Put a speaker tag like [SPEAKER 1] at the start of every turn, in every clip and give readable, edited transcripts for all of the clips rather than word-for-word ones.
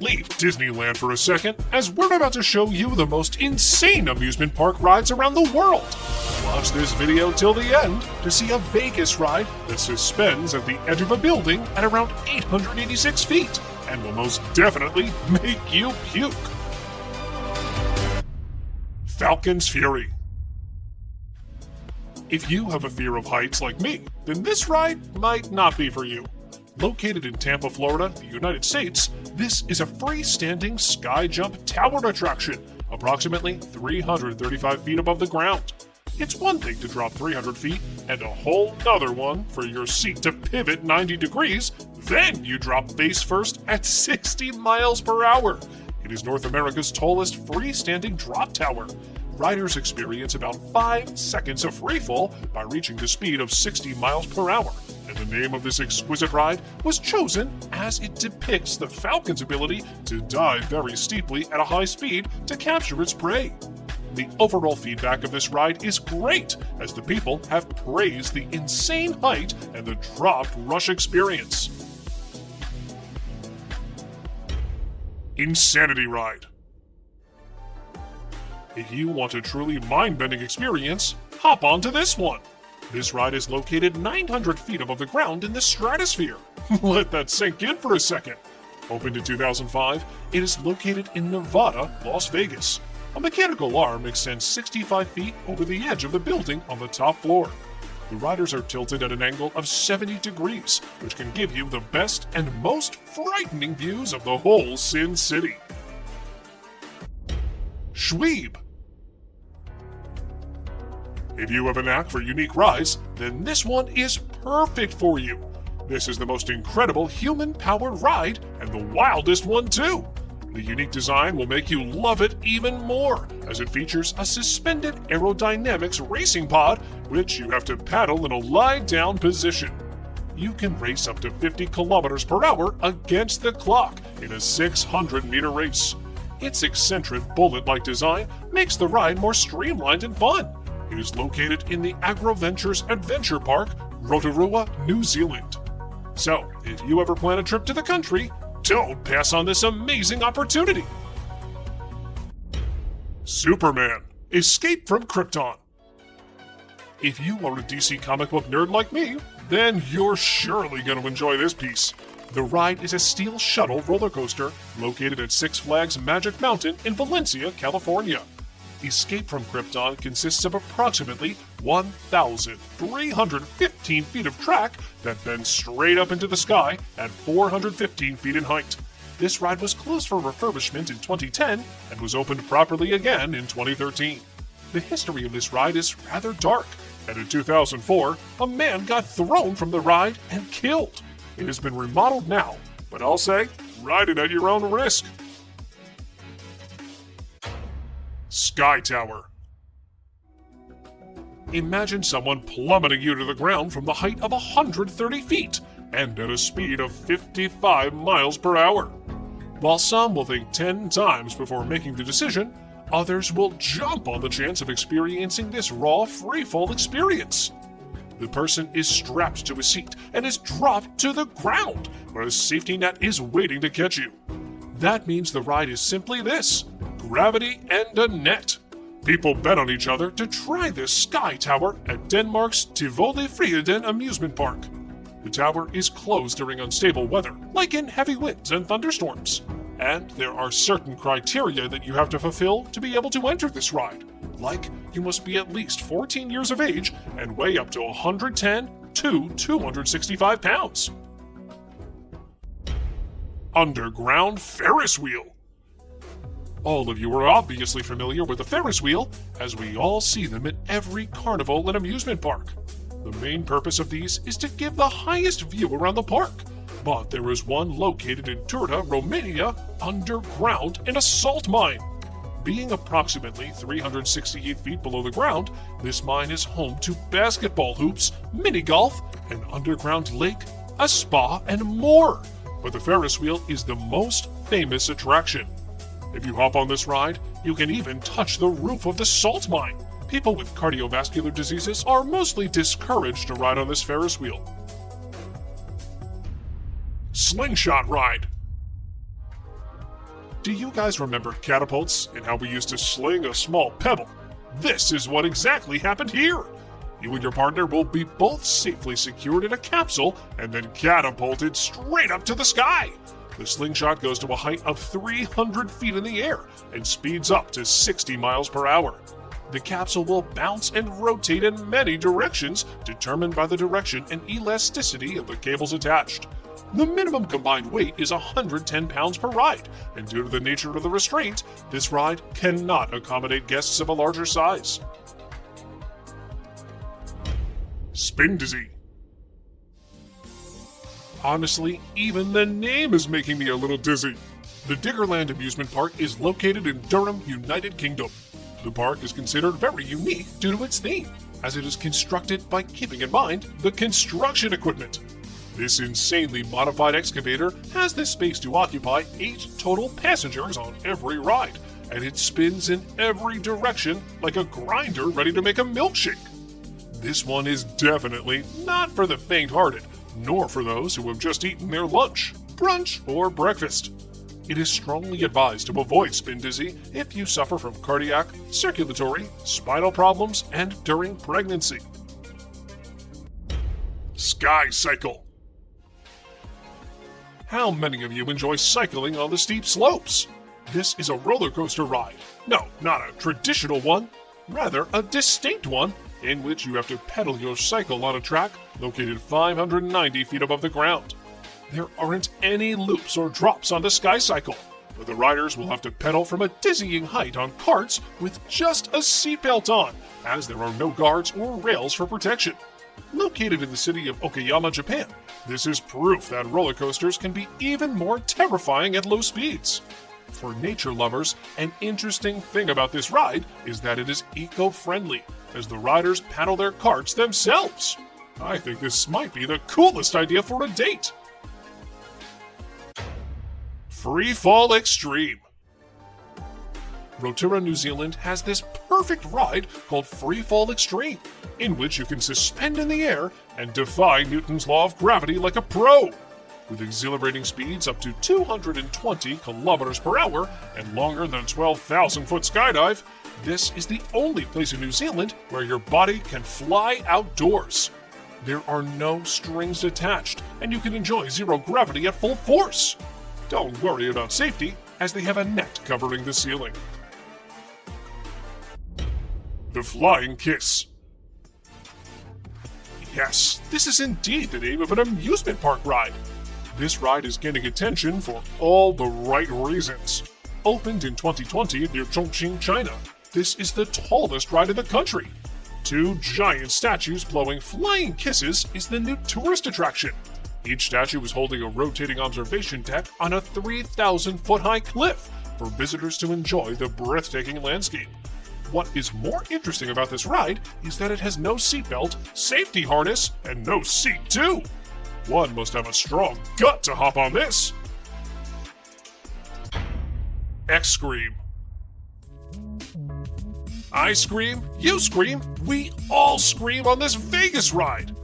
[SPEAKER 1] Leave Disneyland for a second, as we're about to show you the most insane amusement park rides around the world. Watch this video till the end to see a Vegas ride that suspends at the edge of a building at around 886 feet and will most definitely make you puke. Falcon's Fury. If you have a fear of heights like me, then this ride might not be for you. Located in Tampa, Florida, the United States, this is a freestanding sky jump tower attraction, approximately 335 feet above the ground. It's one thing to drop 300 feet, and a whole nother one for your seat to pivot 90 degrees, then you drop face first at 60 miles per hour. It is North America's tallest freestanding drop tower. Riders experience about 5 seconds of freefall by reaching the speed of 60 miles per hour. And the name of this exquisite ride was chosen as it depicts the falcon's ability to dive very steeply at a high speed to capture its prey. The overall feedback of this ride is great, as the people have praised the insane height and the dropped rush experience. Insanity Ride. If you want a truly mind-bending experience, hop onto this one. This ride is located 900 feet above the ground in the stratosphere. Let that sink in for a second. Opened in 2005, it is located in Nevada, Las Vegas. A mechanical arm extends 65 feet over the edge of the building on the top floor. The riders are tilted at an angle of 70 degrees, which can give you the best and most frightening views of the whole Sin City. Schweeb. If you have a knack for unique rides, then this one is perfect for you. This is the most incredible human-powered ride, and the wildest one too. The unique design will make you love it even more, as it features a suspended aerodynamics racing pod, which you have to paddle in a lie-down position. You can race up to 50 kilometers per hour against the clock in a 600-meter race. Its eccentric bullet-like design makes the ride more streamlined and fun. It is located in the AgroVentures Adventure Park, Rotorua, New Zealand. So, if you ever plan a trip to the country, don't pass on this amazing opportunity. Superman: Escape from Krypton. If you are a DC comic book nerd like me, then you're surely going to enjoy this piece. The ride is a steel shuttle roller coaster located at Six Flags Magic Mountain in Valencia, California. Escape from Krypton consists of approximately 1,315 feet of track that bends straight up into the sky at 415 feet in height. This ride was closed for refurbishment in 2010 and was opened properly again in 2013. The history of this ride is rather dark, and in 2004, a man got thrown from the ride and killed. It has been remodeled now, but I'll say, ride it at your own risk. Sky Tower. Imagine someone plummeting you to the ground from the height of 130 feet and at a speed of 55 miles per hour. While some will think 10 times before making the decision, others will jump on the chance of experiencing this raw freefall experience. The person is strapped to a seat and is dropped to the ground, where a safety net is waiting to catch you. That means the ride is simply this: gravity and a net. People bet on each other to try this Sky Tower at Denmark's Tivoli Friheden amusement park. The tower is closed during unstable weather, like in heavy winds and thunderstorms. And there are certain criteria that you have to fulfill to be able to enter this ride. Like, you must be at least 14 years of age and weigh up to 110 to 265 pounds. Underground Ferris Wheel. All of you are obviously familiar with the Ferris wheel, as we all see them at every carnival and amusement park. The main purpose of these is to give the highest view around the park, but there is one located in Turda, Romania, underground in a salt mine. Being approximately 368 feet below the ground, this mine is home to basketball hoops, mini golf, an underground lake, a spa, and more. But the Ferris wheel is the most famous attraction. If you hop on this ride, you can even touch the roof of the salt mine. People with cardiovascular diseases are mostly discouraged to ride on this Ferris wheel. Slingshot Ride. Do you guys remember catapults and how we used to sling a small pebble? This is what exactly happened here. You and your partner will be both safely secured in a capsule and then catapulted straight up to the sky. The slingshot goes to a height of 300 feet in the air and speeds up to 60 miles per hour. The capsule will bounce and rotate in many directions, determined by the direction and elasticity of the cables attached. The minimum combined weight is 110 pounds per ride, and due to the nature of the restraint, this ride cannot accommodate guests of a larger size. Spin Dizzy. Honestly, even the name is making me a little dizzy. The Diggerland Amusement Park is located in Durham, United Kingdom. The park is considered very unique due to its theme, as it is constructed by keeping in mind the construction equipment. This insanely modified excavator has the space to occupy 8 total passengers on every ride, and it spins in every direction like a grinder ready to make a milkshake. This one is definitely not for the faint-hearted, nor for those who have just eaten their lunch, brunch, or breakfast. It is strongly advised to avoid Spin Dizzy if you suffer from cardiac, circulatory, spinal problems, and during pregnancy. Sky Cycle. How many of you enjoy cycling on the steep slopes? This is a roller coaster ride. No, not a traditional one, rather a distinct one, in which you have to pedal your cycle on a track located 590 feet above the ground. There aren't any loops or drops on the Sky Cycle, but the riders will have to pedal from a dizzying height on carts with just a seatbelt on, as there are no guards or rails for protection. Located in the city of Okayama, Japan, this is proof that roller coasters can be even more terrifying at low speeds. For nature lovers, an interesting thing about this ride is that it is eco-friendly, as the riders paddle their carts themselves. I think this might be the coolest idea for a date. Free Fall Extreme. Rotorua, New Zealand has this perfect ride called Free Fall Extreme, in which you can suspend in the air and defy Newton's law of gravity like a pro. With exhilarating speeds up to 220 kilometers per hour and longer than a 12,000-foot skydive, this is the only place in New Zealand where your body can fly outdoors. There are no strings attached, and you can enjoy zero gravity at full force. Don't worry about safety, as they have a net covering the ceiling. The Flying Kiss. Yes, this is indeed the name of an amusement park ride. This ride is getting attention for all the right reasons. Opened in 2020 near Chongqing, China, this is the tallest ride in the country. 2 giant statues blowing flying kisses is the new tourist attraction. Each statue is holding a rotating observation deck on a 3,000-foot-high cliff for visitors to enjoy the breathtaking landscape. What is more interesting about this ride is that it has no seatbelt, safety harness, and no seat too. One must have a strong gut to hop on this. X-Scream. I scream, you scream, we all scream on this Vegas ride.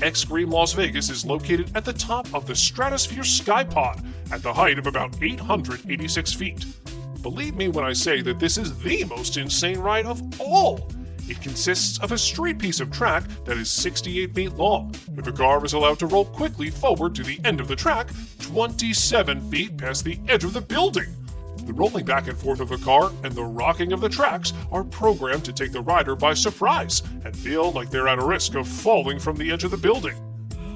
[SPEAKER 1] X-Scream Las Vegas is located at the top of the Stratosphere Skypod at the height of about 886 feet. Believe me when I say that this is the most insane ride of all. It consists of a straight piece of track that is 68 feet long, but the car is allowed to roll quickly forward to the end of the track, 27 feet past the edge of the building. The rolling back and forth of the car and the rocking of the tracks are programmed to take the rider by surprise and feel like they're at a risk of falling from the edge of the building.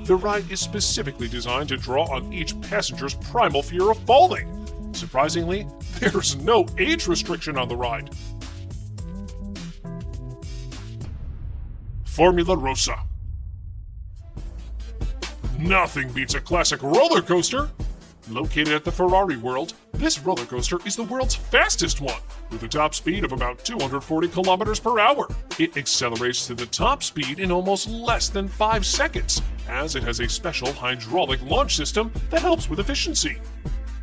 [SPEAKER 1] The ride is specifically designed to draw on each passenger's primal fear of falling. Surprisingly, there's no age restriction on the ride. Formula Rossa. Nothing beats a classic roller coaster. Located at the Ferrari World, this roller coaster is the world's fastest one, with a top speed of about 240 kilometers per hour. It accelerates to the top speed in almost less than 5 seconds, as it has a special hydraulic launch system that helps with efficiency.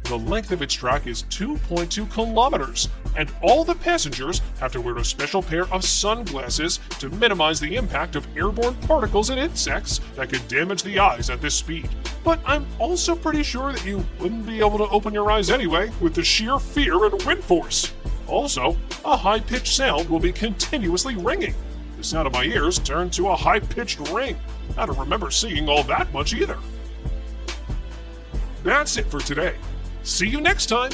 [SPEAKER 1] The length of its track is 2.2 kilometers, and all the passengers have to wear a special pair of sunglasses to minimize the impact of airborne particles and insects that could damage the eyes at this speed. But I'm also pretty sure that you wouldn't be able to open your eyes anyway with the sheer fear and wind force. Also, a high-pitched sound will be continuously ringing. The sound of my ears turned to a high-pitched ring. I don't remember seeing all that much either. That's it for today. See you next time!